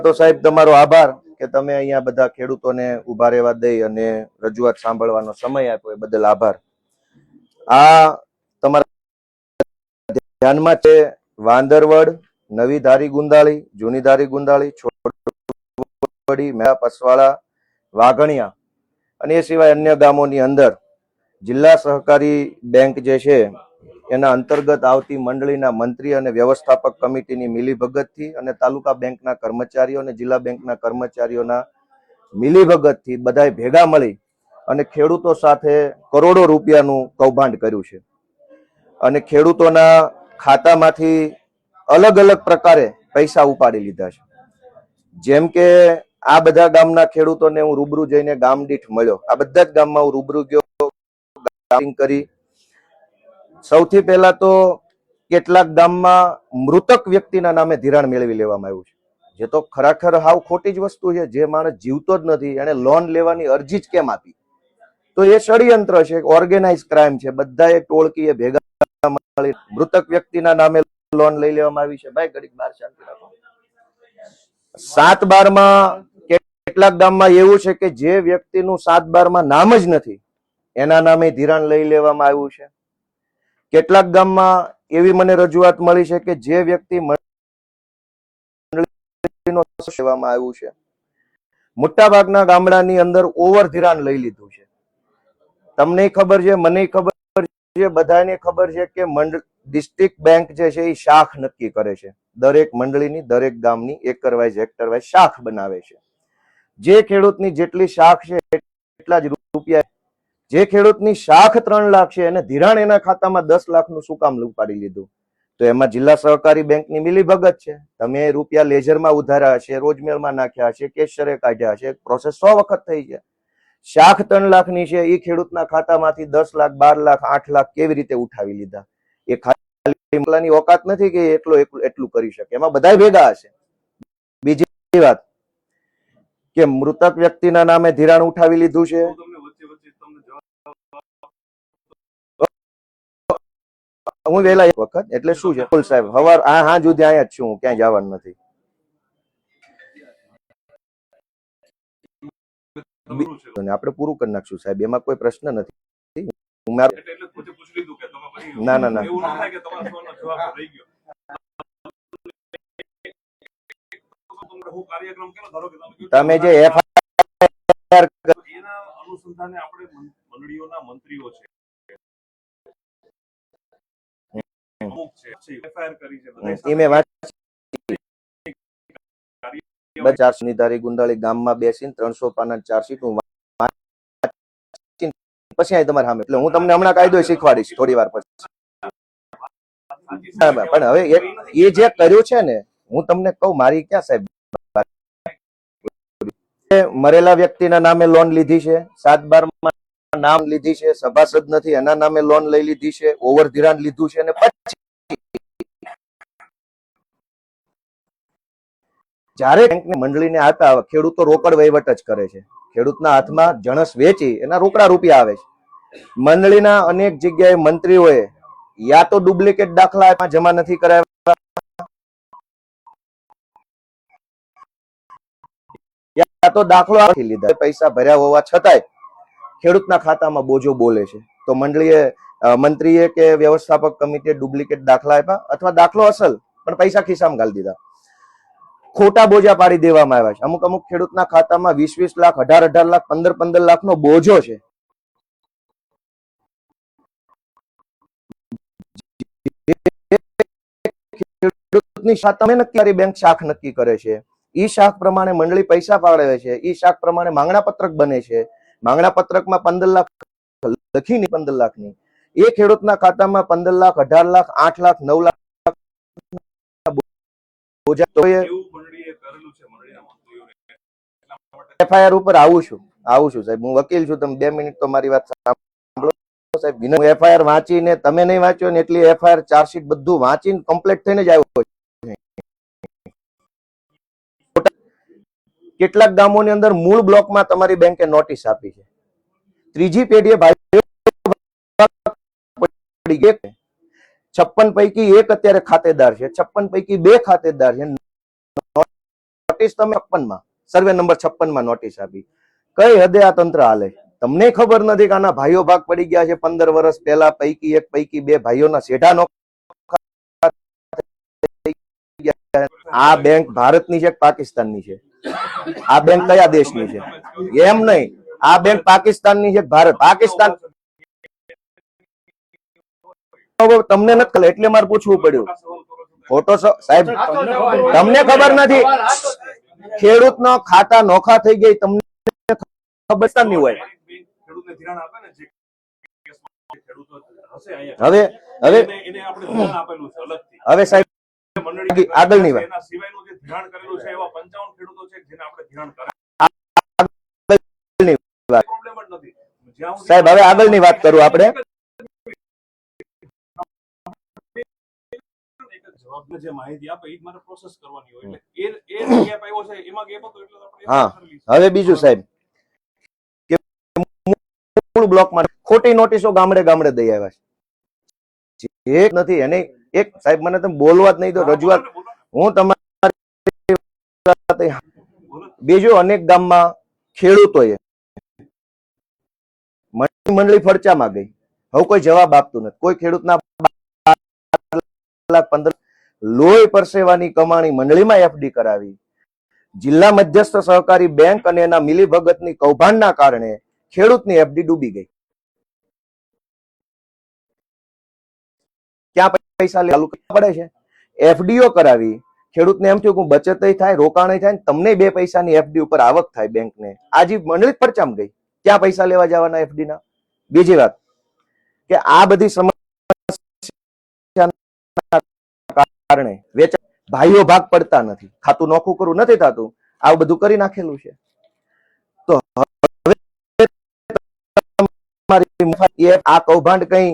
તો સાહેબ તમારો આભાર કે તમે અહીંયા બધા ખેડૂતોને ઉભા રહેવા દઈ અને રજૂઆત સાંભળવાનો સમય આપ્યો એ બદલ આભાર। આ તમારા ધ્યાનમાં છે વાંદરવડ, નવી ધારી ગુંદાળી, જૂની ધારી ગુંદાળી, છોડવડી, મેળા પસવાળા, વાઘણિયા અને એ સિવાય અન્ય ગામોની અંદર જિલ્લા સહકારી બેંક જે છે એના અંતર્ગત આવતી મંડળીના મંત્રી અને વ્યવસ્થાપક કમિટીની મિલીભગતથી અને તાલુકા બેંકના કર્મચારીઓ અને જિલ્લા બેંકના કર્મચારીઓના મિલીભગતથી બધાએ ભેગા મળી અને ખેડૂતો સાથે કરોડો રૂપિયાનું કૌભાંડ કર્યું છે અને ખેડૂતોના ખાતામાંથી અલગ અલગ પ્રકારે પૈસા ઉપાડી લીધા છે। જેમ કે આ બધા ગામના ખેડૂતોને હું રૂબરૂ જઈને ગામ દીઠ મળ્યો। આ બધા જ ગામમાં હું રૂબરૂ ગયો, કરી સૌથી પહેલા તો કેટલાક ગામમાં મૃતક વ્યક્તિના નામે ધિરાણ મેળવી લેવામાં આવ્યું છે, જે તો ખરેખર હાવ ખોટી જ વસ્તુ છે। જે માણસ જીવતો જ નથી એને લોન લેવાની અરજી જ કેમ આપી? તો એ ષડયંત્ર છે, ઓર્ગેનાઇઝ ક્રાઇમ છે। બધાએ ટોળકીએ ભેગા મળી મૃતક વ્યક્તિના નામે લોન લઈ લેવામાં આવી છે। ભાઈ ઘડીક બહાર શાંતિ રાખો। 7/12 કેટલાક ગામમાં એવું છે કે જે વ્યક્તિનું 7/12 નામ જ નથી એના નામે ધિરાણ લઈ લેવામાં આવ્યું છે। કેટલાક ગામમાં એવી મને રજૂઆત મળી છે કે જે વ્યક્તિ મંડળીનો સેવામાં આવ્યું છે। મોટાભાગના ગામડાની અંદર ઓવર ધિરાણ લઈ લીધું છે। તમને ખબર છે, મને ખબર છે, બધાને ખબર છે કે ડિસ્ટ્રિક્ટ બેંક જે છે એ શાખ નક્કી કરે છે। દરેક મંડળીની, દરેક ગામની એકર વાઇઝ, હેક્ટર વાઇઝ શાખ બનાવે છે। જે ખેડૂતની જેટલી શાખ છે એટલા જ રૂપિયા। જે ખેડૂતની શાખ 3 લાખ છે એને ધિરાણ એના ખાતામાં 10 લાખનું શું કામ ઉપાડી લીધું? તો એમાં જિલ્લા સહકારી બેંકની મિલીભગત છે। તમે રૂપિયા લેઝરમાં ઉધાર્યા હશે, રોજમેળમાં નાખ્યા હશે, કેશરે કાઢ્યા હશે, પ્રોસેસ 100 વખત થઈ છે। શાખ 3 લાખની છે એ ખેડૂતના ખાતામાંથી 10 લાખ, 12 લાખ, 8 લાખ કેવી રીતે ઉઠાવી લીધા? એ ખાલી ઓકાત નથી કે એટલું કરી શકે, એમાં બધા ભેગા હશે। બીજી વાત કે મૃતક વ્યક્તિના નામે ધિરાણ ઉઠાવી લીધું છે। હું વેલા એક વખત એટલે શું છે સાહેબ, હવાર હા સુધી અહીંયા જ છું, હું ક્યાંય જવાનું નથી। આપણે પૂરું કરી નાખશું સાહેબ, એમાં કોઈ પ્રશ્ન નથી। ના ના ના, તમે જે એફઆઈઆર અનુસંધાને આપણે મંડળીઓના મંત્રીઓ છે, ગુંદાળી ગામમાં બેસીને 300 પાના ચાર્જશીટ હું પછી તમારે સામે, એટલે હું તમને હમણાં કાયદો શીખવાડીશ થોડી વાર પછી। પણ હવે એ જે કર્યું છે ને, હું તમને કહું, મારી ક્યાં સાહેબ, મરેલા વ્યક્તિના નામે લોન લીધી છે, 7/12 નામ લીધી છે, સભાસદ નથી એના નામે લોન લઈ લીધી છે, ઓવર ધિરાણ લીધું છે અને પછી જ્યારે બેંકની મંડળીને આતા ખેડૂતો રોકડ વહીવટ જ કરે છે। ખેડૂતના હાથમાં જણસ વેચી એના રોકડા રૂપિયા આવે છે। મંડળીના અનેક જગ્યાએ મંત્રીઓએ યા તો ડુપ્લિકેટ દાખલા જમા નથી કરાવ્યા, યા તો દાખલો આપી લીધા, પૈસા ભર્યા હોવા છતાંય ખેડૂતના ખાતામાં બોજો બોલે છે। તો મંત્રીએ કે વ્યવસ્થાપક કમિટીએ ડુપ્લિકેટ દાખલા આપ્યા અથવા દાખલો અસલ પણ પૈસા ખિસ્સામાં ગાળી દીધા, ખોટા બોજા પાડી દેવામાં આવ્યા છે। અમુક ખેડૂતના ખાતામાં 20-20 લાખ, 18-18 લાખ, 15-15 લાખનો બોજો છે। ખેડૂતની શાખા નક્કી બેંક શાખ નક્કી કરે છે, ઈ શાખ પ્રમાણે મંડળી પૈસા ફાળવે છે, ઈ શાખ પ્રમાણે માંગણા પત્રક બને છે। માંગણા પત્રકમાં 15 લાખ લખીને 15 લાખની એ ખેડૂતના ખાતામાં 15 લાખ, 18 લાખ, 8 લાખ, 9 લાખ એફઆઈઆર ઉપર આવું છું સાહેબ, હું વકીલ છું, તમે 2 મિનિટ તો મારી વાત સાંભળો સાહેબ। હું એફઆઈઆર વાંચીને, તમે નહીં વાંચ્યો ને એટલી એફઆઈઆર ચાર્જશીટ બધું વાંચીને કમ્પ્લીટ થઈને જ આવ્યો। કેટલાક ગામોની અંદર મૂળ બ્લોકમાં તમારી બેંકે નોટિસ આપી છે, ત્રીજી પેઢીએ ભાઈ 56 પૈકી 1 અત્યારે ખાતેદાર છે, 56 પૈકી 2 ખાતેદાર છે। નોટિસ તમે 56 માં સર્વે નંબર 56 માં નોટિસ આપી. કઈ હદે આ તંત્ર હાલે? તમને ખબર નથી કે આના ભાઈઓ ભાગ પડી ગયા છે 15 વર્ષ પહેલા, પૈકી એક પૈકી બે ભાઈઓના સેઢા નોખા થઈ ગયા. આ બેંક ભારતની છે કે પાકિસ્તાનની છે? આ બેંક કયા દેશની છે? એમ નહીં, આ બેંક પાકિસ્તાનની છે કે ભારત? પાકિસ્તાન. તમને નથી ખબર એટલે મારે પૂછવું પડ્યું. ફોટો સાહેબ તમને ખબર નથી, ખેડૂતનો ખાતા નોખા થઈ ગઈ તમને ખબર નહીં હોય. ખેડૂતને ધિરાણ આપે ને જે ખેડૂતો હશે અહીંયા, હવે હવે એને આપણે ધિરાણ આપેલું છે અલગથી. હવે સાહેબ મંડળી આગળની વાત, એના સિવાયનું જે ધિરાણ કરેલું છે એવા 55 ખેડૂતો છે જેને આપણે ધિરાણ કરેલું. પ્રોબ્લેમ જ નથી. જ્યાં સુધી સાહેબ હવે આગળની વાત કરું આપણે. જવાબને જે માહિતી આપે એ જ મારે પ્રોસેસ કરવાની હોય એટલે એ ગેપ આવ્યો છે એમાં ગેપ હતો એટલે આપણે હા હવે બીજું સાહેબ કે મૂળ બ્લોકમાં ખોટી નોટિસો ગામડે ગામડે દઈ આવ્યા છે. એક નથી એને એક સાહેબ મને તમે બોલવા જ નહીં તો રજૂઆત હું તમારી બીજું અનેક ગામમાં ખેડૂતોએ મંડળી ફરચામાં ગઈ, હવે કોઈ જવાબ આપતું નથી. કોઈ ખેડૂતના 15 લોહી પરસેવાની કમાણી મંડળીમાં એફડી કરાવી. જિલ્લા મધ્યસ્થ સહકારી બેંક અને એના મિલીભગતની કૌભાંડના કારણે ખેડૂતની એફડી ડૂબી ગઈ. ક્યાં પૈસા ચાલુ પડે છે? એફડીઓ કરાવી, ખેડૂતને એમ થયું કે બચત થાય, રોકાણ થાય, તમને 2 પૈસાની એફડી ઉપર આવક થાય બેંકને. આજે મંડળી પરચામ ગઈ, ક્યાં પૈસા લેવા જવાના એફડી ના? બીજી વાત કે આ બધી સમસ્યા કારણે વેચાણ ભાઈઓ ભાગ પડતા નથી, ખાતું નોખું કરવું નથી થતું, આવું બધું કરી નાખેલું છે. તો હવે આ કૌભાંડ કઈ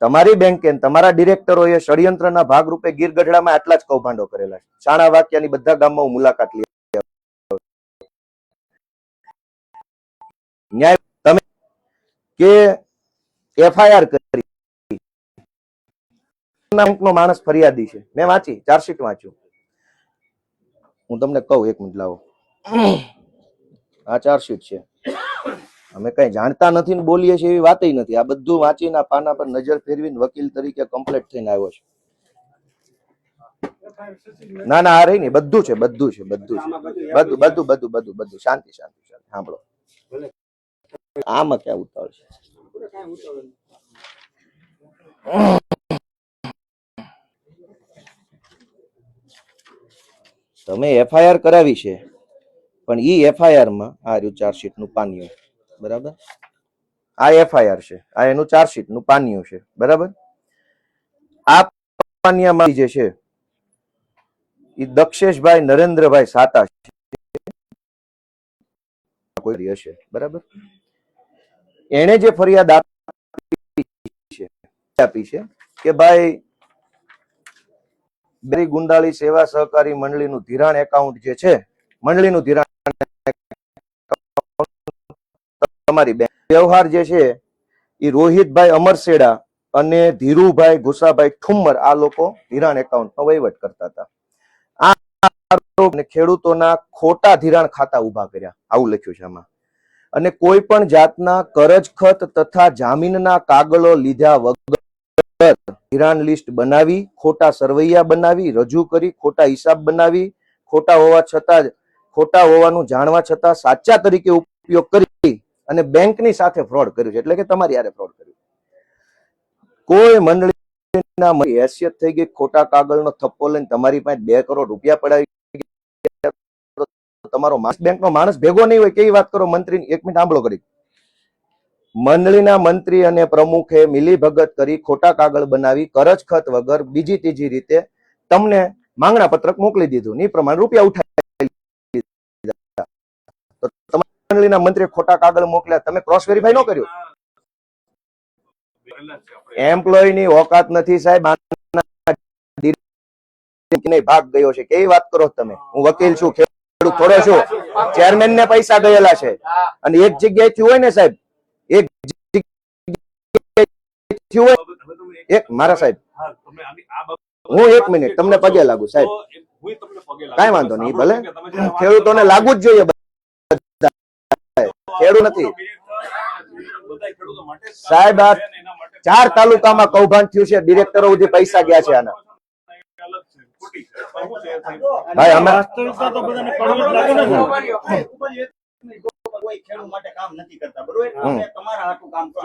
તમારી બેંકે તમારા ડિરેક્ટરોએ ષડયંત્રના ભાગરૂપે ગીર ગઢડામાં આટલા જ કૌભાંડો કરેલા છે. શાણા વાક્યાની બધા ગામમાં હું મુલાકાત લીધી. ન્યાય તમે કે એફઆઈઆર કરી બેંકનો માણસ ફરિયાદી છે, મેં વાંચી, ચાર્જશીટ વાંચ્યું. હું તમને કહું, 1 મિનિટ લાવો. આ ચાર્જશીટ છે, અમે કઈ જાણતા નથી ને બોલીએ છીએ એવી વાત નથી. આ બધું વાંચીને પાના પર નજર ફેરવીને વકીલ તરીકે કમ્પ્લીટ થઈને આવ્યો છે. ના ના આ રહી ને બધું છે, બધું છે, બધું છે, બધું બધું બધું બધું બધું શાંતિ શાંતિ શાંતિ સાંભળો. આમાં ક્યાં ઉતાવળ છે? તમે એફઆઈઆર કરાવી છે, પણ ઈ એફઆઈઆર માં આ રહ્યું ચાર્જશીટ નું પાનિયું, બરાબર? આ એફઆઈઆર છે, આ એનું ચાર્જશીટ નું પાનિયું છે, બરાબર? આ પાનિયામાં જે છે એ દક્ષેશભાઈ નરેન્દ્રભાઈ સાતા કોઈ હશે, બરાબર? એને જે ફરિયાદ આપી છે કે ભાઈ બેરી ગુંદાળી સેવા સહકારી મંડળીનું ધિરાણ એકાઉન્ટ જે છે, મંડળીનું ધિરાણ તમારી બેંક વ્યવહાર જે છે એ રોહિતભાઈ અમરસેડા અને ધીરુભાઈ ઘુસાભાઈ ઠુમ્મર આ લોકો ધિરાણ એકાઉન્ટનો વહીવટ કરતા હતા. ખેડૂતોના ખોટા ધિરાણ ખાતા ઉભા કર્યા, આવું લખ્યું છે આમાં. અને કોઈ પણ જાતના કરજખત તથા જામીનના કાગળો લીધા વગર ધિરાણ લિસ્ટ બનાવી, ખોટા સરવૈયા બનાવી, રજૂ કરી, ખોટા હિસાબ બનાવી, ખોટા હોવા છતાં ખોટા હોવાનું જાણવા છતાં સાચા તરીકે ઉપયોગ કરી અને બેંકની સાથે ફ્રોડ કર્યું છે. એટલે કે તમારી યારે ફ્રોડ કર્યું. કોઈ મંડળીના હેસિયત થઈ ગઈ, ખોટા કાગળનો થપ્પો લઈને તમારી પાસે 2 કરોડ રૂપિયા પડાવી, તમારો બેંકનો માણસ ભેગો નહીં હોય કેવી વાત કરો? મંત્રી 1 મિનિટ સાંભળો કરી. મંડળીના મંત્રી અને પ્રમુખે મિલીભગત કરી ખોટા કાગળ બનાવી કરજખત વગર બીજી ત્રીજી રીતે તમને માંગણા પત્રક મોકલી દીધું, ની પ્રમાણે રૂપિયા ઉઠાવી લીધા. તો તમારા મંડળીના મંત્રીએ ખોટા કાગળ મોકલ્યા, તમે ક્રોસ વેરીફાઈ ન કર્યું? એમ્પ્લોયની ઓકાત નથી સાહેબ, ભાગ ગયો છે. કેવી વાત કરો તમે? હું વકીલ છું, ખેડૂત થોડો છું. ચેરમેન ને પૈસા ગયેલા છે અને એક જગ્યાએથી હોય ને સાહેબ, એક જગ્યાએ હોય એક મારા સાહેબ હું 1 મિનિટ તમને પગે લાગુ સાહેબ, હું તમને પગે લાગુ. કાંઈ વાંધો નહીં, ભલે કે તમે જ્યારે વાત ખેડૂતોને કરો, લાગુ જ જોઈએ બધા. ખેડૂત નથી બધા ખેડૂતો માટે જ કામ સાહેબ, આ કરે છે અને એના માટે 4 તાલુકામાં કૌભાંડ થયું છે, ડિરેક્ટરો સુધી પૈસા ગયા છે આના. અલગ છે, ખોટી છે. પણ શું છે, સાહેબ? ભાઈ અમે વાસ્તવિકતા તો બધાને કડવી જ લાગે ને. કોઈ ખેડૂત માટે કામ નથી કરતા, બરોબર? હમ. અમે તમારા હાટું કામ કરો.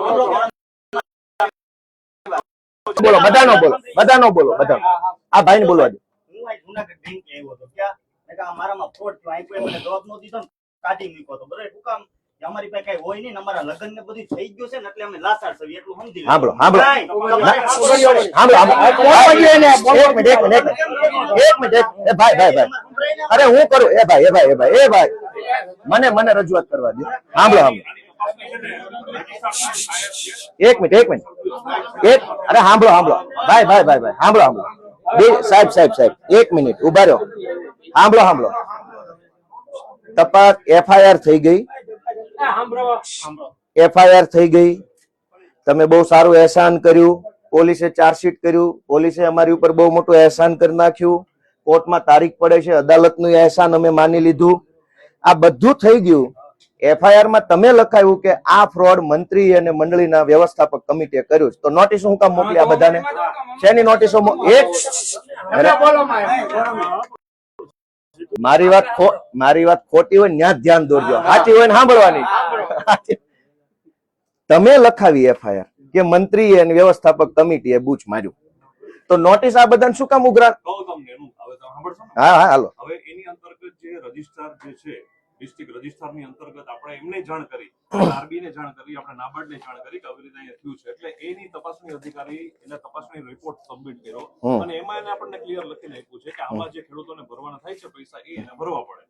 બોલો, બધાનો બોલો, બધાનો બોલો, બધાનો. આ ભાઈને બોલવા દે. હું આ જુનાગઢ બેંકે આવ્યો હતો, ક્યાં? મેં કહ્યું, આ મારામાં ફ્રોડ થયો. અહીં કોઈ મને જવાબ નો દીધો ને કાઢી મૂક્યો હતો, બરોબર? શું કામ? કે અમારી પાસે કઈ હોય નહીં ને અમારા લગ્ન ને બધું થઈ ગયું છે ને એટલે અમે લાચાર છીએ, એટલું સમજી લેજો. સાંભળો, સાંભળો. નહીં, તમારે સાંભળો, એક મિનિટ, એ ભાઈ, અરે હું કરું, એ ભાઈ, મને રજૂઆત કરવા દે. સાંભળો, એક મિનિટ, અરે સાંભળો, ભાઈ, સાંભળો. સાહેબ, 1 મિનિટ ઉભા રહ્યો. સાંભળો, તપાસ FIR થઈ ગઈ, FIR થઈ ગઈ. તમે બહુ સારું એહસાન કર્યું, પોલીસે ચાર્જશીટ કર્યું, પોલીસે અમારી ઉપર બહુ મોટું એહસાન કરી નાખ્યું, કોર્ટમાં તારીખ પડે છે, અદાલતનું એહસાન અમે માની લીધું. આ બધું થઈ ગયું. FIR માં તમે લખાયું કે આ ફ્રોડ મંત્રી અને મંડળીના વ્યવસ્થાપક કમિટીએ કર્યું છે, તો નોટિસ હું કામ મોકલી આ બધાને? શેની નોટિસો? મારી વાત ખોટી હોય ત્યાં ધ્યાન દોરજો, સાચી હોય ને સાંભળવાની. તમે લખાવી FIR કે મંત્રી અને વ્યવસ્થાપક કમિટીએ બૂચ માર્યું, તો નોટિસ આ બધાને શું કામ ઉઘરા? કહું તમને એનું, હવે તમે સાંભળશો ને? હા, હાલો. હવે એની અંતર્ગત જે રજિસ્ટ્રાર જે છે, ડિસ્ટ્રિક્ટ રજિસ્ટ્રારની અંતર્ગત આપણે એમને જાણ કરી, આરબી ને જાણ કરી, આપણે નાબાર્ડ ને જાણ કરી કે આવી રીતે અહીંયા થયું છે, એટલે એની તપાસણી અધિકારી એને તપાસણી રિપોર્ટ સબમિટ કર્યો અને એમાં એને આપણને ક્લિયર લખીને આપ્યું છે કે આમાં જે ખેડૂતોને ભરવાના થાય છે પૈસા એ એને ભરવા પડે,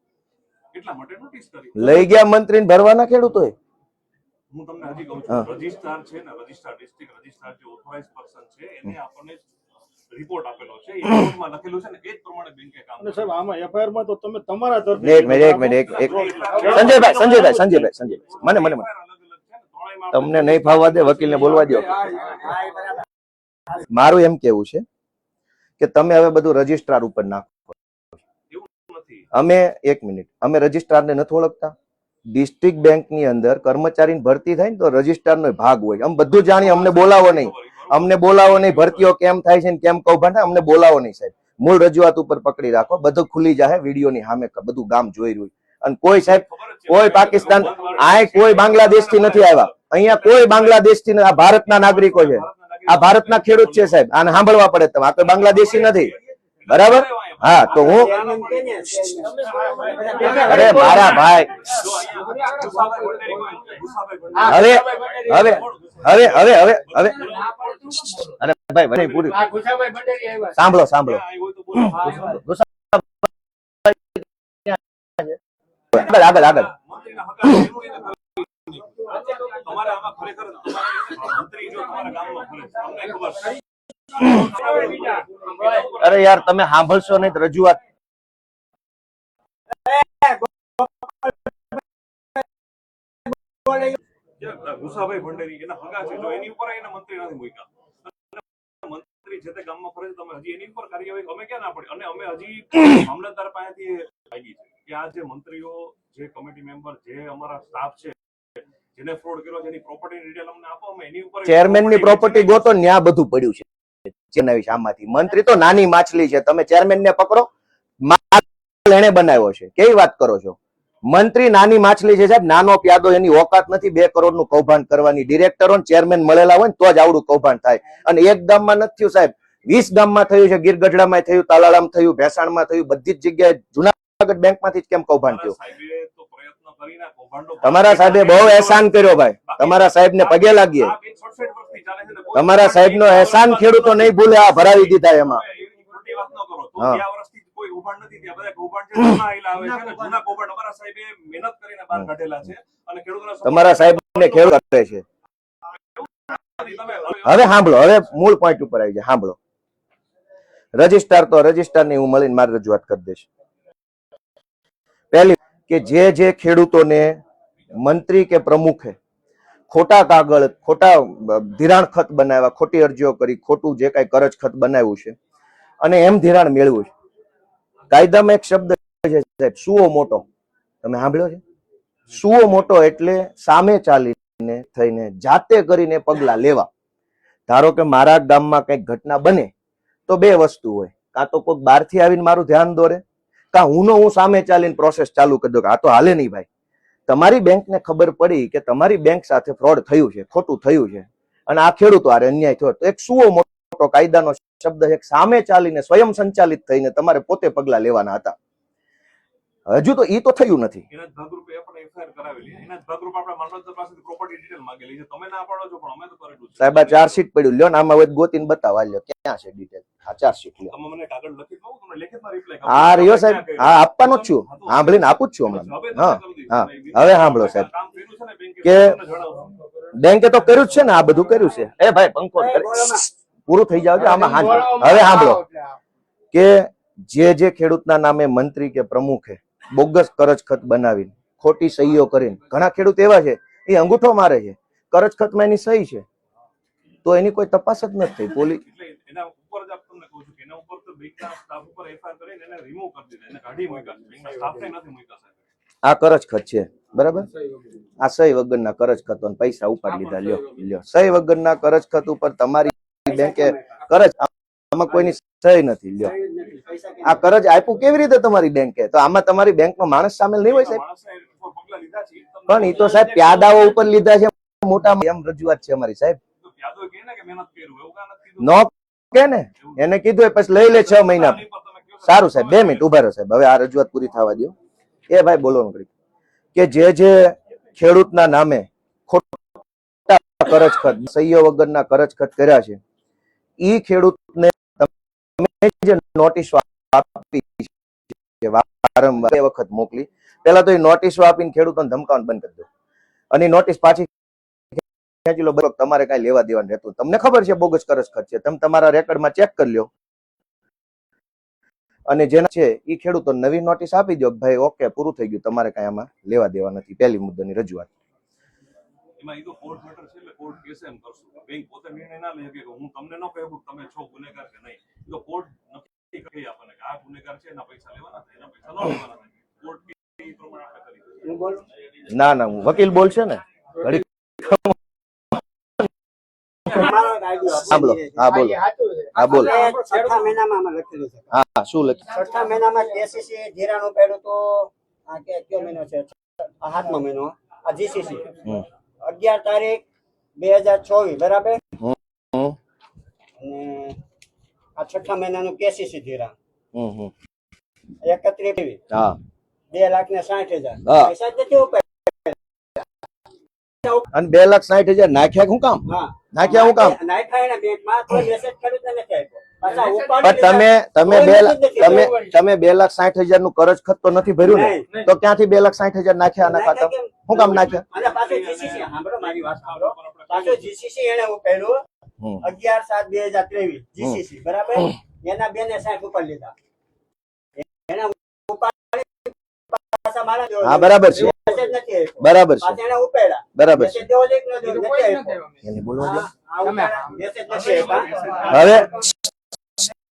એટલા માટે નોટિસ કરી. લઈ ગયા મંત્રીને ભરવાના ખેડૂતોએ? હું તમને હજી કહું છું, રજિસ્ટ્રાર છે ને, રજિસ્ટ્રાર ડિસ્ટ્રિક્ટ રજિસ્ટ્રાર જે ઓથોરાઇઝ પર્સન છે એને આપણને રિપોર્ટ આપેલો છે, એ રિપોર્ટમાં લખેલું છે ને એ જ પ્રમાણે બેંકે કામ અને સાહેબ આમાં FIR માં તો તમે તમારા એક મિનિટ. સંજયભાઈ, મને અલગ અલગ છે ને, ત્રણેયમાં તમને નહીં ફાવવા દે, વકીલને બોલવા દો. મારું એમ કેવું છે કે તમે હવે બધું રજિસ્ટ્રાર ઉપર નાખો. એવું નથી. અમે 1 મિનિટ, અમે રજિસ્ટ્રારને નથી ઓળખતા? ડિસ્ટ્રિક્ટ બેંકની અંદર કર્મચારીની ભરતી થાય ને તો રજિસ્ટ્રારનો ભાગ હોય. અમે બધું જાણીએ, અમને બોલાવો નહીં, ભરતીઓ કેમ થાય છે ને કેમ કૌભાંડ થાય, અમને બોલાવો નહીં સાહેબ. મૂળ રજૂઆત ઉપર પકડી રાખો, બધું ખુલી જાય વિડીયોની સામે, બધું ગામ જોઈ રહ્યું. અને કોઈ સાહેબ, કોઈ પાકિસ્તાન, કોઈ બાંગ્લાદેશ થી નથી આવ્યા, અહીંયા કોઈ બાંગ્લાદેશ થી, આ ભારતના નાગરિકો છે, આ ભારતના ખેડૂત છે સાહેબ, આને સાંભળવા પડે. તમે આ કોઈ બાંગ્લાદેશી નથી, બરાબર? હા, તો હું, અરે મારા ભાઈ, હવે અરે ભાઈ મને પૂરી સાંભળો. આગળ તમારે આમાં ખરેખર મંત્રી જો તમારા ગામમાં ફરે છે, તમને ખબર છે. અરે યાર, તમે સાંભળશો નહીં રજૂઆત. ગુસાભાઈ ભંડેરી એના હગા છે, જો એની ઉપર એને મંત્રી નથી મૂક્યા, મંત્રી જે તે ગામમાં ફરે છે, તમે હજી એની ઉપર કાર્યવાહી અમે ક્યાં ના પડી? અને અમે હજી મામલતદાર પાસેથી લાગી છે કે આ જે મંત્રીઓ, જે કમિટી મેમ્બર, જે અમારા સ્ટાફ છે, જેને ફ્રોડ કર્યો છે, એની પ્રોપર્ટી ડિટેલ અમને આપો, અમે એની ઉપર ચેરમેન ની પ્રોપર્ટી ગોતો, ન્યા બધું પડ્યું છે. આમાંથી મંત્રી તો નાની માછલી છે, તમે ચેરમેન ને પકડો, એને બનાવ્યો છે. કેવી વાત કરો છો? મંત્રી નાની માછલી છે સાહેબ, નાનો પ્યાદો, એની ઓકાત નથી 2 કરોડ નું કૌભાંડ કરવાની. ડિરેક્ટરો ચેરમેન મળેલા હોય ને તો જ આવડું કૌભાંડ થાય. અને એક ગામમાં નથી થયું સાહેબ, 20 ગામમાં થયું છે. ગીર ગઢડામાં થયું, તાલાળામાં થયું, ભેસાણમાં થયું, બધી જ જગ્યાએ. જુનાગઢ બેંકમાંથી જ કેમ કૌભાંડ થયું? તમારા સાહેબે બહુ અહેસાન કર્યો ભાઈ, તમારા સાહેબ ને પગે લાગીએ. તમારા સાહેબ નો અહેસાન ખેડૂતો નહીં ભૂલે, આ ભરાવી દીધા એમાં. તમારા સાહેબ ને ખેડૂત કરે છે. હવે સાંભળો, હવે મૂળ પોઈન્ટ ઉપર આવી જાય. સાંભળો, રજિસ્ટ્રાર તો રજિસ્ટ્રાર ની હું મળીને મારી રજૂઆત કરી દઈશ. પહેલી કે જે ખેડૂતોને મંત્રી કે પ્રમુખે ખોટા કાગળ, ખોટા ધિરાણ ખત બનાવ્યા, ખોટી અરજીઓ કરી, ખોટું જે કઈ કરજ ખત બનાવ્યું છે, અને એમ ધિરાણ મેળવું છે. કાયદામાં એક શબ્દ છે સાહેબ, સુઓ મોટો. તમે સાંભળ્યો છે? સુઓ મોટો એટલે સામે ચાલીને થઈને જાતે કરીને પગલા લેવા. ધારો કે મારા ગામમાં કઈક ઘટના બને તો બે વસ્તુ હોય, કાં તો કોઈક બહારથી આવીને મારું ધ્યાન દોરે, કાં હું સામે ચાલીને પ્રોસેસ ચાલુ કરી દઉં કે આ તો હાલે નહીં ભાઈ. તમારી બેંકને ખબર પડી કે તમારી બેંક સાથે ફ્રોડ થયું છે, ખોટું થયું છે, અને આ ખેડૂતો આરે અન્યાય થયો, તો એક સુઓ મોટો કાયદાનો શબ્દ છે, સામે ચાલીને સ્વયં સંચાલિત થઈને તમારે પોતે પગલા લેવાના હતા. હજુ તો ઈ તો થયું નથી. એના જ ભાગરૂપે આપણે એફઆઈઆર કરાવેલી, એના જ ભાગરૂપે આપણે મામલતદાર પાસેથી પ્રોપર્ટી ડિટેલ માંગેલી છે. તમે ના પાડો છો પણ અમે તો કરેલું છે. સાહેબ આ ચાર્જશીટ પડ્યું, લ્યો ને આમાં હવે ગોતીને બતાવવા, લ્યો ક્યાં છે ડિટેલ? આ ચાર્જશીટ લ્યો. તમે મને કાગળ લખી દો, તમને લેખિતમાં રિપ્લાય હા રહ્યો સાહેબ, હા આપવાનો જ છું, સાંભળીને આપું જ છું હમણાં. હા હા હવે સાંભળો સાહેબ, કામ કર્યું છે ને બેંકે, કે તમને જણાવો. બેંકે તો કર્યું જ છે ને, આ બધું કર્યું છે. એ ભાઈ પંખો પૂરું થઈ જાવ, આમાં હવે સાંભળો કે જે ખેડૂતના નામે મંત્રી કે પ્રમુખે બોગસ કરજખત બનાવીને ખોટી સહીઓ કરીને, ઘણા ખેડૂત એવા છે એ અંગૂઠો મારે છે, કરજખતમાં એની સહી છે, તો એની કોઈ તપાસ જ નથી થઈ. પોલીસ એટલે એના ઉપર જ આપ તમને કહું છું કે એના ઉપર તો બેંકના સ્ટાફ ઉપર એફઆઈઆર કરીને એને રિમૂવ કરી દીધા, એને કાઢી મૂક્યા છે. બેંકના સ્ટાફને નથી મૂક્યા સાહેબ. આ કરજખત છે બરાબર, આ સહી વગરના કરજખતો ને પૈસા ઉપાડી લીધા. લ્યો સહી વગરના કરજખત ઉપર તમારી બેંકે કરજ, આમાં કોઈની સહી નથી. લ્યો આ કરજ આપ્યું કેવી રીતે તમારી બેંકે? તો આમાં તમારી બેંકનો માણસ સામેલ નહીં હોય સાહેબ? માણસે ઉપર પગલા લીધા છે, તમને પણ ઈ તો સાહેબ પ્યાદાઓ ઉપર લીધા છે, મોટા એમ રજૂઆત છે અમારી સાહેબ. તો યાદવ કહે ને કે મહેનત કર્યું, એવું કાં નથી કીધું? નો કે ને, એને કીધું પછી લઈ લે 6 મહિના. આની પર તમે કહો છો, સારું સાહેબ 2 મિનિટ ઉભા રહો સાહેબ, હવે આ રજૂઆત પૂરી થવા દો. એ ભાઈ બોલવાનું કરી કે જે ખેડૂતના નામે ખોટા કરજખત, સહીઓ વગરના કરજખત કર્યા છે, ઈ ખેડૂતને તમે જે નોટિસ આપી છે વારંવાર બે વખત મોકલી, પેલા તો એ નોટિસો આપીને ખેડૂતોને ધમકાવવાનું બંધ કરી દો, અને નોટિસ પાછી ખેંચી લો. બરોબર, તમારે કઈ લેવા દેવાનું રહેતું, તમને ખબર છે બોગસ કરજખત છે, તમે તમારા રેકર્ડમાં ચેક કરી લો, અને જેના છે એ ખેડૂતો નવી નોટિસ આપી દો, ભાઈ ઓકે પૂરું થઈ ગયું, તમારે કઈ આમાં લેવા દેવા નથી. પહેલી મુદ્દાની રજૂઆત. એમાં ઈ તો કોર્ટ મેટર છે, એટલે કોર્ટ કેસે એમ કરશું. બેંક પોતે નિર્ણય ના લઈ શકે કે હું તમને ન કહું કે તમે છો ગુનેગાર કે નહીં. ઈ તો કોર્ટ નક્કી કરી આપણને કે આ ગુનેગાર છે, એના પૈસા લેવાના છે, એના પૈસા ન લેવાના છે. કોર્ટ કે ઈ પ્રમાણે આપણે કરીશું. ના ના વકીલ બોલશે ને ઘડી. સાંભળો, હા બોલો, હા બોલો. છઠ્ઠા મહિનામાં આમાં લખેલું છે. હા શું લખ્યું? છઠ્ઠા મહિનામાં કેસીસી ધિરાણ ઉપાડ્યું તો આ કયો મહિનો છે? આ 7મો મહિનો. આ જીસીસી 11 તારીખ 2024 બરાબર. અને આ છઠ્ઠા મહિનાનું કેસીસી ધિરાણ 31 હા 2,60,000 હા. પૈસા જ નથી ઉપાડ્યા. અને 2,60,000 નાખ્યા શું કામ? હા નાખ્યા શું કામ? નાખ્યા એના બેંકમાં તો મેસેજ કર્યો તો નથી આપ્યો. પાછા પણ ઉપાડી તમે 2,60,000 નું કરજખત તો નથી ભર્યું ને, તો ક્યાંથી 2,60,000 નાખ્યા આના ખાતામાં? શું કામ નાખ્યા? અને પાછો જીસીસી સાંભળો, મારી વાત સાંભળો. પાછો જીસીસી એને ઉપાડ્યું 11/7/2023 જીસીસી બરાબર. એના બેને 60 ઉપર લીધા. એના ઉપાડી પાછા મારા જોડે. હા બરાબર છે, મેસેજ નથી આપ્યો. બરાબર છે, પાછા એને ઉપાડ્યા. બરાબર છે. મેસેજ દેવો જોઈએ કે ન દેવો? નથી આપ્યો. એને બોલવા દો. આ ઉપાડ્યા. મેસેજ નથી આપ્યા.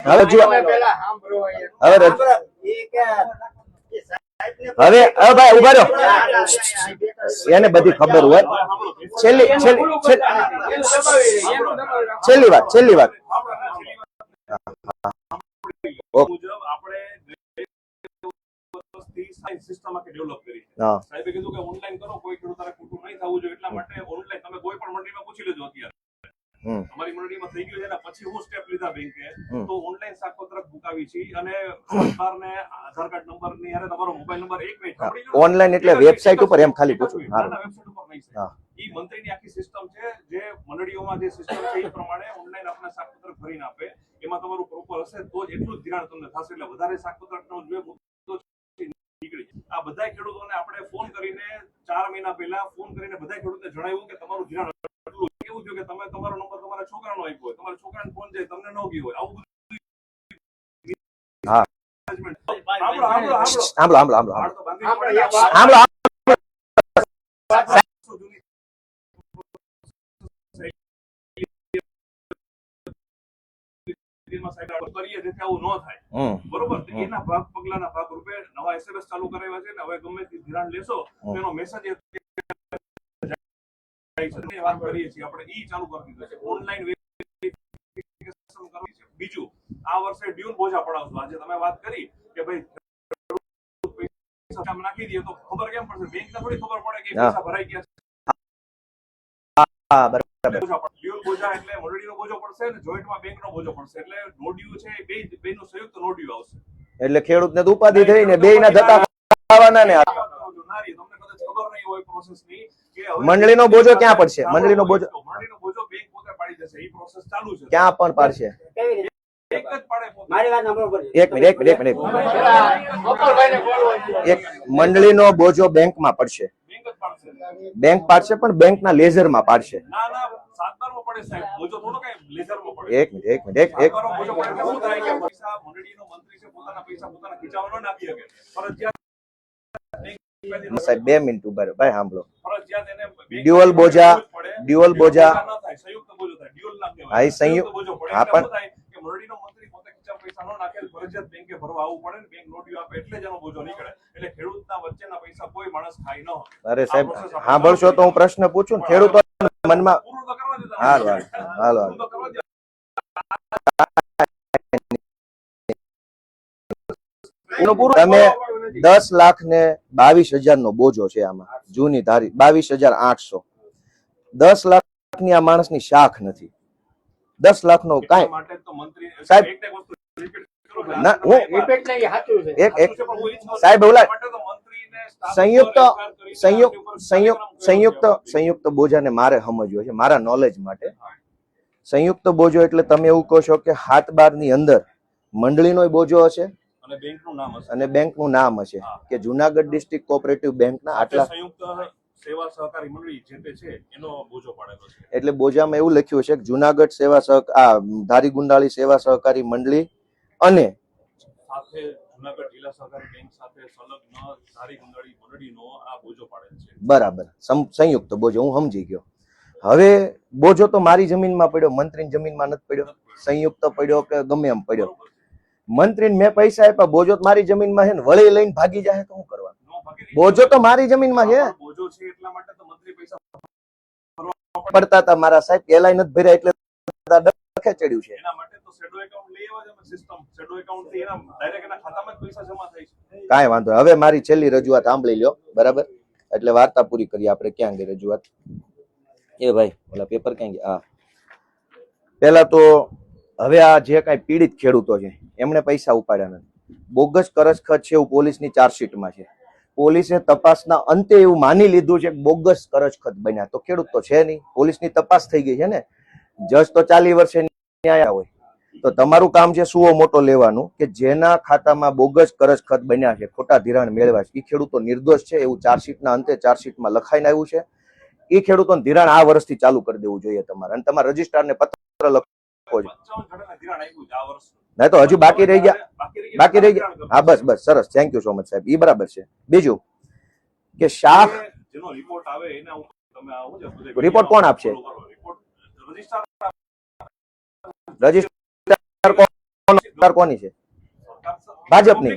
હવે જો હવે સાંભળો, એ કે હવે ભાઈ ઉભા રહો, એને બધી ખબર હોય. છેલ્લી વાત ઓકે. મુજબ આપણે સિસ્ટમ આખી ડેવલપ કરી છે. હા સાહેબે કીધું કે ઓનલાઈન કરો, કોઈ ખેડૂત તારે ખોટું નહીં થવું જોઈએ, એટલા માટે ઓનલાઈન તમે કોઈ પણ મંડળીમાં પૂછી લેજો. અત્યારે અમારી મંડળીમાં થઈ ગયું છે ને, પછી હું સ્ટેપ લીધા બેંકે, તો ઓનલાઈન શાકપત્રક મુકાવી છે, અને ને આધાર કાર્ડ નંબર ની હારે તમારો મોબાઈલ નંબર એક નહીં ઓનલાઈન એટલે વેબસાઇટ ઉપર, એમ ખાલી પૂછું. વેબસાઇટ ઉપર નહીં છે. ઈ મંત્રીની આખી સિસ્ટમ છે, જે મંડળીઓમાં જે સિસ્ટમ છે એ પ્રમાણે ઓનલાઈન આપણે શાકપત્રક ભરીને આપે. એમાં તમારું પ્રોપર હશે તો જ એટલું જ ધિરાણ તમને થશે. એટલે વધારે શાકપત્રકનો જે મુદ્દો નીકળી. આ બધા ખેડૂતોને આપણે ફોન કરીને 4 મહિના પહેલા ફોન કરીને બધા ખેડૂતોને જણાવ્યું કે તમારું ધિરાણ એટલું. કેવું થયું કે તમે તમારો નંબર તમારા છોકરાનો આપ્યો હોય, તમારા છોકરાને ફોન જાય તમને ન ગયો હોય, આવું બધું. હા સાંભળો મંડળીમાં સાહેબ કરીએ જેથી આવું ન થાય બરોબર તો એના પગલાના ભાગ રૂપે નવા SMS ચાલુ કરાવ્યા છે ને હવે ગમે તે ધિરાણ લેશો તો એનો મેસેજ વાત કરીએ છીએ આપણે ઈ ચાલુ કરી દીધું છે ઓનલાઈન વેરિફિકેશન કરવી છે બીજું આ વર્ષે ડ્યુલ બોજા પડાવશું આજે તમે વાત કરી કે ભાઈ પૈસા નાખી દઈએ તો ખબર કેમ પડશે બેંકને થોડી ખબર પડે કે પૈસા ભરાઈ ગયા હા બરાબર ડ્યુલ બોજા એટલે મંડળીનો બોજો પડશે અને જોઈન્ટમાં બેંકનો બોજો પડશે એટલે નો ડ્યુ છે એ બેનું સંયુક્ત નો ડ્યુ આવશે એટલે ખેડૂતને તો ઉપાધિ થઈ ને બે ના ધક્કા ખાવાના ને મંડળીનો બોજો ક્યાં પડશે મંડળીનો બોજો બેંક પોતે પાડી જશે એ પ્રોસેસ ચાલુ છે ક્યાં પણ પાડશે કેવી રીતે એક જ પાડે પોતે મારી વાત સાંભળો પડે એક મિનિટ એક મંડળીનો બોજો બેંકમાં પડશે બેંક જ પાડશે બેંક પાડશે પણ બેંકના લેઝરમાં પાડશે ના ના 7/12 માં પડે સાહેબ બોજો થોડો કઈ લેઝરમાં પડે એક મિનિટ એક 7/12 બોજો પડે એટલે શું થાય કે પૈસા મંડળીનો મંત્રી છે પોતાના પૈસા પોતાના ખીચામાં ન નાખી શકે ફરજિયાત સાહેબ 2 મિનિટ ઉભા રહો ભાઈ સાંભળો ફરજિયાત એને ડ્યુઅલ બોજા ડ્યુઅલ બોજા ન થાય સંયુક્ત બોજો થાય ડ્યુઅલ ના કહેવાય હા, એ સંયુક્ત બોજો પડે હા, એટલે પણ શું થાય કે મંડળીનો મંત્રી પોતે ખીચામાં પૈસા ન નાખે ફરજિયાત બેંકે ભરવા આવવું પડે ને બેંક નો ડ્યુ આપે એટલે જ એનો બોજો નીકળે એટલે ખેડૂતના વચ્ચેના પૈસા કોઈ માણસ ખાઈ ન અરે સાહેબ સાંભળશો તો હું પ્રશ્ન પૂછું ને ખેડૂતો મનમાં પૂરું તો કરવા દેતા હાલ હાલ પૂરું તો કરવા દે તમે 10 લાખ ને 22,000 નો બોજો છે આમાં જૂની ધારી 22,800 10 લાખની આ માણસની શાખ નથી 10 લાખ નો કાંઈ માટે તો મંત્રી સાહેબ, એક વસ્તુ repeat કરો. ના હું રિપીટ નહીં સાચું છે એક સાચું છે, પણ હું ઈ જ કહું છું. સાહેબ ઓલા માટે તો મંત્રીને staff સંયુક્ત ઉપર એફઆઈઆર કરીને સંયુક્ત આની ઉપર સંયુક્ત કાર્યક્રમ સંયુક્ત કરવો જોઈએ. સંયુક્ત બોજાને મારે સમજવો છે મારા નોલેજ માટે સંયુક્ત બોજો એટલે તમે એવું કહો છો કે 7/12 ની અંદર મંડળીનો બોજો હશે અને બેંકનું નામ હશે અને બેંકનું નામ હશે કે જુનાગઢ ડિસ્ટ્રિક્ટ કોઓપરેટિવ બેંકના આટલા સંયુક્ત સેવા સહકારી મંડળી જે તે છે એનો બોજો પાડેલો છે એટલે બોજામાં એવું લખ્યું છે કે જુનાગઢ સેવા ધારી ગુંડાળી સેવા સહકારી મંડળી અને સાથે જુનાગઢ જિલ્લા સહકારી બેંક સાથે સંલગ્ન ધારી ગુંદાળી મંડળીનો આ બોજો પાડેલ છે બરાબર સંયુક્ત બોજો હું સમજી ગયો હવે બોજો તો મારી જમીનમાં પડ્યો મંત્રીની જમીનમાં નથી પડ્યો સંયુક્ત પડ્યો કે ગમે એમ પડ્યો મંત્રીને મેં પૈસા આપ્યા બોજો તો મારી જમીનમાં છે ને વળી લઈને ભાગી જાય તો શું કરવાનું નો ભાગી બોજો તો મારી જમીનમાં છે બોજો છે એટલા માટે તો મંત્રી પૈસા પડતા હતા મારા સાહેબ પેલા નથી ભર્યા એટલે ડખે ચડ્યું છે એના માટે તો શેડો એકાઉન્ટ લઈ આવ્યા છે સિસ્ટમ શેડો એકાઉન્ટ થી એના ડાયરેક્ટ એના ખાતામાં જ પૈસા જમા થાય છે કાંઈ વાંધો નહીં. હવે મારી છેલ્લી રજૂઆત સાંભળી લ્યો બરાબર એટલે વાર્તા પૂરી કરીએ આપણે ક્યાં ગઈ રજૂઆત એ ભાઈ ઓલા પેપર ક્યાં ગયા હા પેલા તો હવે આ જે કાંઈ પીડિત ખેડૂતો છે એમણે પૈસા ઉપાડ્યા નથી બોગસ કરજખત છે એવું પોલીસની ચાર્જશીટમાં છે પોલીસે તપાસના અંતે એવું માની લીધું છે કે બોગસ કરજખત બન્યા તો ખેડૂત તો છે નહીં પોલીસની તપાસ થઈ ગઈ છે ને જજ તો 40 વર્ષે ન્યાય હોય તો તમારું કામ છે સુઓ મોટો લેવાનું કે જેના ખાતામાં બોગસ કરજખત બન્યા છે ખોટા ધિરાણ મેળવ્યા છે એ ખેડૂતો નિર્દોષ છે એવું ચાર્જશીટના અંતે ચાર્જશીટમાં લખાઈને આવ્યું છે એ ખેડૂતોને ધિરાણ આ વર્ષથી ચાલુ કરી દેવું જોઈએ તમારે અને તમારા રજિસ્ટ્રારને પત્ર લખો છે 55 જણાને ધિરાણ આપ્યું છે આ વર્ષ નહીં તો હજુ બાકી રહી ગયા હા બસ સરસ થેન્ક યુ સો મચ સાહેબ એ બરાબર છે બીજું કે શાખ જેનો રિપોર્ટ આવે એના ઉપર તમે આવો છે બધે રિપોર્ટ કોણ આપશે રિપોર્ટ રજિસ્ટ્રાર રજિસ્ટ્રાર કોની છે ભાજપની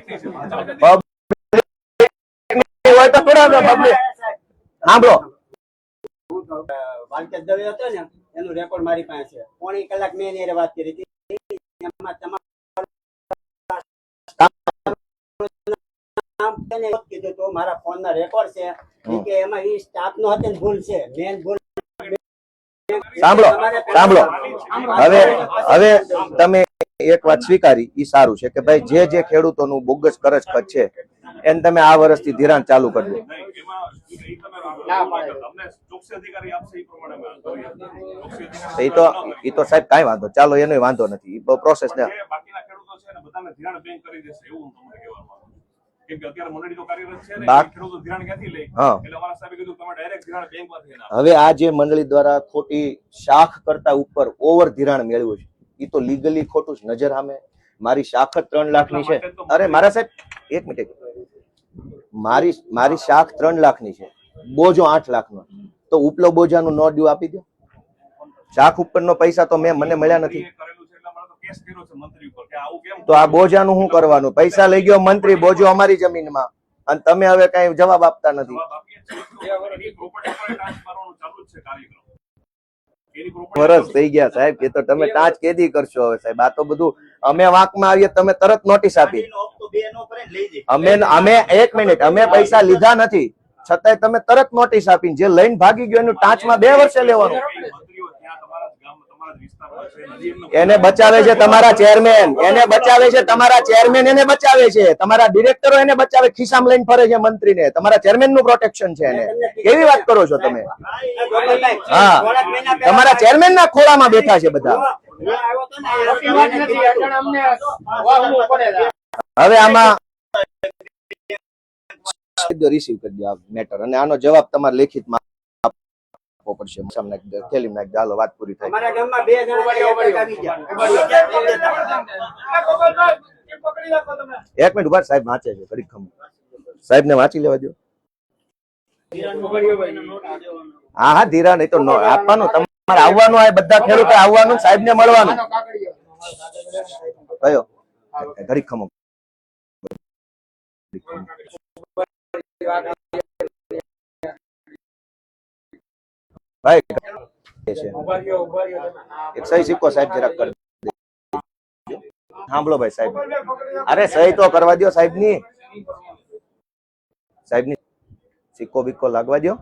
હોય તો થોડા પબ્લિક સાંભળો વાલકેશ દવે હતો ને એનું રેકોર્ડ મારી પાસે છે પોણી કલાક મેં એની હારે વાત કરી હતી એમાં તમારું નામ તેને કીધું તો મારા ફોનના રેકોર્ડ છે ઈ કે એમાં ઈ સ્ટાફ નો હતો ને ભૂલ છે મેન ભૂલ સાંભળો હવે તમે એક વાત સ્વીકારી ઈ સારું છે કે ભાઈ જે ખેડૂતોનું બોગસ કરજખત છે એને તમે આ વર્ષથી ધિરાણ ચાલુ કરી દો એ તો સાહેબ કાંઈ વાંધો ચાલો એનો વાંધો નથી પ્રોસેસ ને બાકીના ખેડૂતો છે ને બધાને ધિરાણ બેંક કરી દેશે એવું તમને કહેવાનું કેમ કે અત્યારે મંડળી તો કાર્યરત છે ને ખેડૂતો ધિરાણ ક્યાંથી લે એટલે અમારા સાહેબે કીધું તમે ડાયરેક્ટ ધિરાણ બેંકમાંથી ના હવે આ જે મંડળી દ્વારા ખોટી શાખ કરતા ઉપર ઓવર ધિરાણ મેળવ્યું છે એ તો લીગલી ખોટું છે નજર સામે મારી શાખ જ 3 લાખની છે અરે મારા સાહેબ એક મિનિટ મારી શાખ 3 લાખની છે બોજો 8 લાખનો તો ઉપલો બોજાનું નો ડ્યુ આપી દો શાખ ઉપરનો પૈસા તો મને મળ્યા નથી કેસ કર્યો છે મંત્રી ઉપર કે આવું કેમ તો આ બોજાનું શું કરવાનું? પૈસા લઈ ગયો મંત્રી, બોજો અમારી જમીનમાં, અને તમે હવે કઈ જવાબ આપતા નથી. જવાબ આપીએ છીએ. એની property પર ટાંચ મારવાનું ચાલુ જ છે કાર્યક્રમ. એની property વરસ થઈ ગયા સાહેબ, એ તો તમે ટાંચ કેદી કરશો હવે સાહેબ? આ તો બધું અમે વાંકમાં આવીએ તમે તરત નોટિસ આપી. ગાડીનો હપ્તો બે નો ભરે ને લઈ જાય. અમે એક મિનિટ, અમે પૈસા લીધા નથી છતાંય તમે તરત નોટિસ આપીને જે લઈને ભાગી ગયો એનું ટાંચમાં 2 વર્ષે લેવાનું. મંત્રીઓ ત્યાં તમારા જ ગામ તમારા જ વિસ્તારમાં છે, નદી એમનો એને બચાવે છે તમારા ચેરમેન, એને બચાવે છે તમારા ચેરમેન, એને બચાવે છે તમારા ડિરેક્ટરો, એને બચાવે, ખિસ્સામાં લઈને ફરે છે મંત્રીને. તમારા ચેરમેન નું પ્રોટેક્શન છે એને. કેવી વાત કરો છો તમે? ગોપાલભાઈ, હા, થોડાક મહિના પહેલા તમારા ચેરમેન ના ખોળામાં બેઠા છે બધા. હું આવ્યો તો ને હવે આમાં રિસીવ કરી દો આ મેટર, અને આનો જવાબ તમારે લેખિતમાં આપવો પડશે. થેલી નાખી દો, હાલો વાત પૂરી થાય. અમારા ગામમાં 2 જણા આવી ગયા. એક મિનિટ ઉભા રહો, સાહેબ વાંચે છે, ઘડીક ખમો. સાહેબ ને વાંચી લેવા દો. હા હા, ધિરાણ એ તો આપવાનું, તમારે આવવાનું, આ બધા ખેડૂતો આવવાનું, સાહેબ ને મળવાનું. કયો ઘડીક ખમો. ભાઈ છે એક સહી સિક્કો સાહેબ જરાક કરી દેજો. સાંભળો ભાઈ સાહેબ, અરે સહી તો કરવા દો સાહેબ ની, સાહેબ ની સિક્કો બિક્કો લાગવા દો.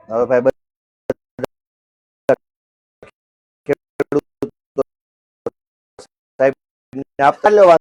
હવે ભાઈ સાહેબ આપતા લેવા